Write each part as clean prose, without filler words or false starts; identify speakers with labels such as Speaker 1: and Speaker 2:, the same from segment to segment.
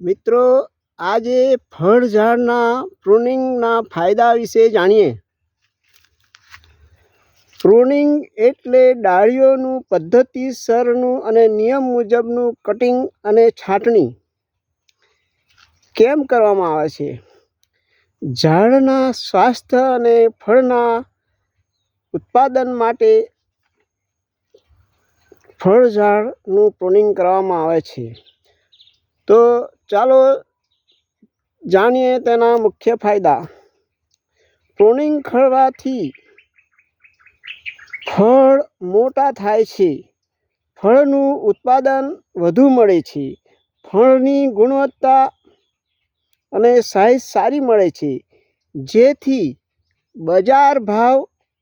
Speaker 1: મિત્રો, આજે ફળ ઝાડના પ્રુનિંગના ફાયદા વિશે જાણીએ. પ્રુનિંગ એટલે ડાળીઓનું પદ્ધતિસરનું અને નિયમ મુજબનું કટિંગ અને છાંટણી કેમ કરવામાં આવે છે. ઝાડના સ્વાસ્થ્ય અને ફળના ઉત્પાદન માટે ફળ ઝાડનું પ્રુનિંગ કરવામાં આવે છે. તો ચાલો જાણીએ તેના મુખ્ય ફાયદા. પ્રુનિંગ કરવાથી ફળ મોટા થાય છે, ફળનું ઉત્પાદન વધુ મળે છે, ફળની ગુણવત્તા અને સાઇઝ સારી મળે છે, જેથી બજાર ભાવ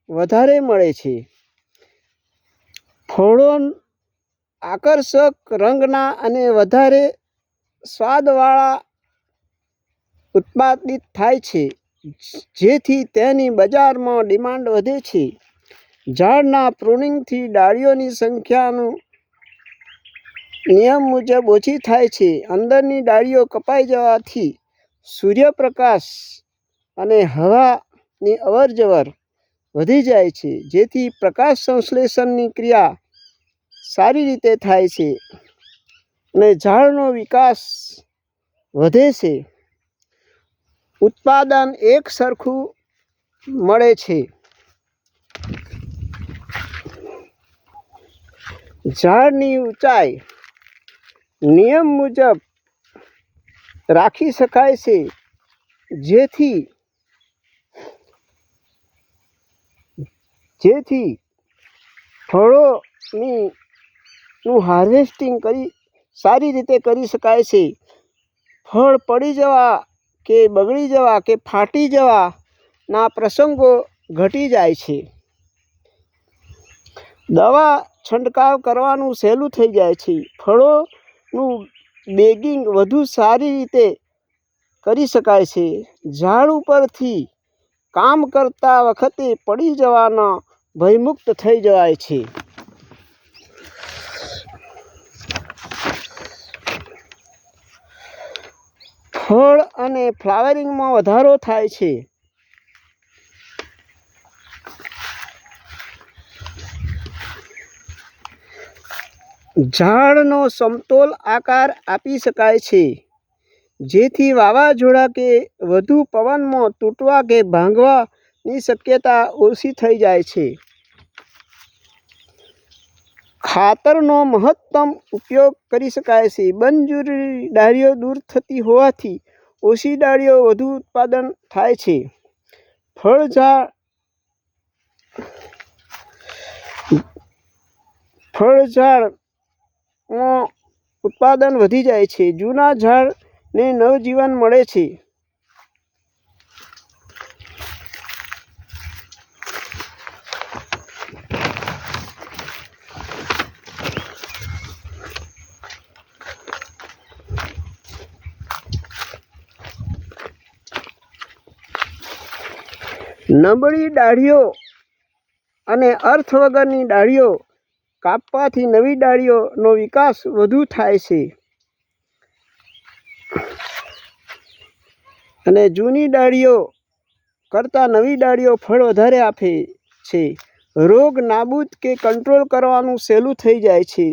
Speaker 1: વધારે મળે છે. ફળો આકર્ષક રંગના અને વધારે સ્વાદવાળા ઉત્પાદિત થાય છે, જેથી તેની બજારમાં ડિમાન્ડ વધે છે. ઝાડના પ્રુનિંગથી ડાળીઓની સંખ્યાનું નિયમ મુજબ ઓછી થાય છે. અંદરની ડાળીઓ કપાઈ જવાથી સૂર્યપ્રકાશ અને હવાની અવરજવર વધી જાય છે, જેથી પ્રકાશ સંશ્લેષણની ક્રિયા સારી રીતે થાય છે અને ઝાડનો વિકાસ વધે છે. ઉત્પાદન એક સરખું મળે છે. ઝાડની ઊંચાઈ નિયમ મુજબ રાખી શકાય છે, જેથી ફળોનું હાર્વેસ્ટિંગ સારી રીતે કરી શકાય છે. ફળ પડી જવા કે બગડી જવા કે ફાટી જવાના પ્રસંગો ઘટી જાય છે. દવા છંટકાવ કરવાનું સહેલું થઈ જાય છે. ફળોનું બેગિંગ વધુ સારી રીતે કરી શકાય છે. ઝાડ ઉપરથી કામ કરતા વખતે પડી જવાના ભયમુક્ત થઈ જવાય છે. ફળ અને ફ્લાવરિંગમાં વધારો થાય છે. ઝાડનો સમતોલ આકાર આપી શકાય છે, જેથી વાવાઝોડા કે વધુ પવનમાં તૂટવા કે ભાંગવાની શક્યતા ઓછી થઈ જાય છે. ખાતરનો મહત્તમ ઉપયોગ કરી શકાય છે. બિનજરૂરી ડાળીઓ દૂર થતી હોવાથી ઓછી ડાળીઓ વધુ ઉત્પાદન થાય છે. ફળઝાડમાં ઉત્પાદન વધી જાય છે. જૂના ઝાડને નવજીવન મળે છે. નબળી ડાળીઓ અને અર્થ વગરની ડાળીઓ કાપવાથી નવી ડાળીઓનો વિકાસ વધુ થાય છે અને જૂની ડાળીઓ કરતાં નવી ડાળીઓ ફળ વધારે આપે છે. રોગ નાબૂદ કે કંટ્રોલ કરવાનું સહેલું થઈ જાય છે.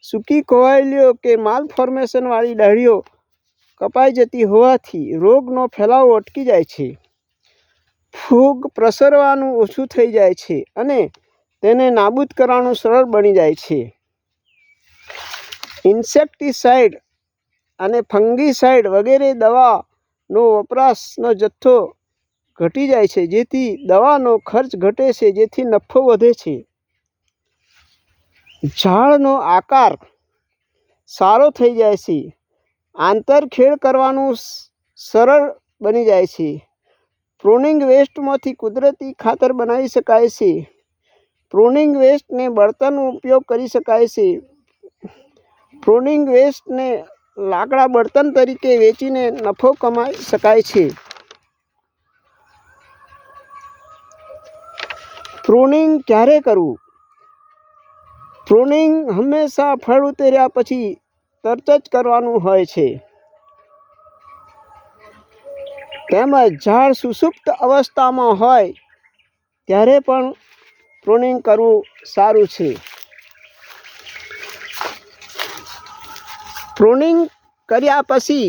Speaker 1: સૂકી ખોવાયેલી કે માલફોર્મેશનવાળી ડાળીઓ કપાઈ જતી હોવાથી રોગનો ફેલાવો અટકી જાય છે. ફૂગ પ્રસરવાનું ઓછું થઈ જાય છે અને તેને નાબૂદ કરવાનું સરળ બની જાય છે. ઇન્સેક્ટિસાઇડ અને ફંગીસાઇડ વગેરે દવાનો વપરાશનો જથ્થો ઘટી જાય છે, જેથી દવાનો ખર્ચ ઘટે છે, જેથી નફો વધે છે. ઝાડનો આકાર સારો થઈ જાય છે. આંતરખેડ કરવાનું સરળ બની જાય છે. પ્રુનિંગ વેસ્ટમાંથી કુદરતી ખાતર બનાવી શકાય છે. પ્રુનિંગ વેસ્ટને બળતણનો ઉપયોગ કરી શકાય છે. પ્રુનિંગ વેસ્ટને લાકડા બળતણ તરીકે વેચીને નફો કમાઈ શકાય છે. પ્રુનિંગ ક્યારે કરવું? પ્રુનિંગ હંમેશા ફળ ઉતર્યા પછી તરત જ કરવાનું હોય છે. તેમજ ઝાડ સુષુપ્ત અવસ્થામાં હોય ત્યારે પણ પ્રુનિંગ કરવું સારું છે. પ્રુનિંગ કર્યા પછી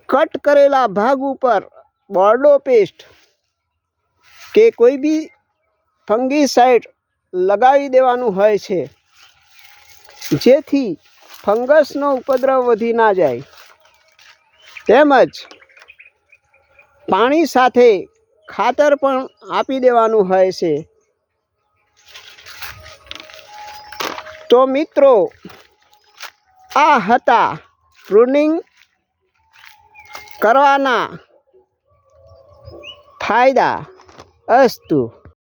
Speaker 1: કટ કરેલા ભાગ ઉપર બોર્ડો પેસ્ટ કે કોઈ બી ફંગીસાઇડ લગાવી દેવાનું હોય છે, જેથી ફંગસનો ઉપદ્રવ વધી ના જાય. તેમજ પાણી સાથે ખાતર પણ આપી દેવાનું હોય છે. તો મિત્રો, આ હતા પ્રુનિંગ કરવાના ફાયદા. અસ્તુ.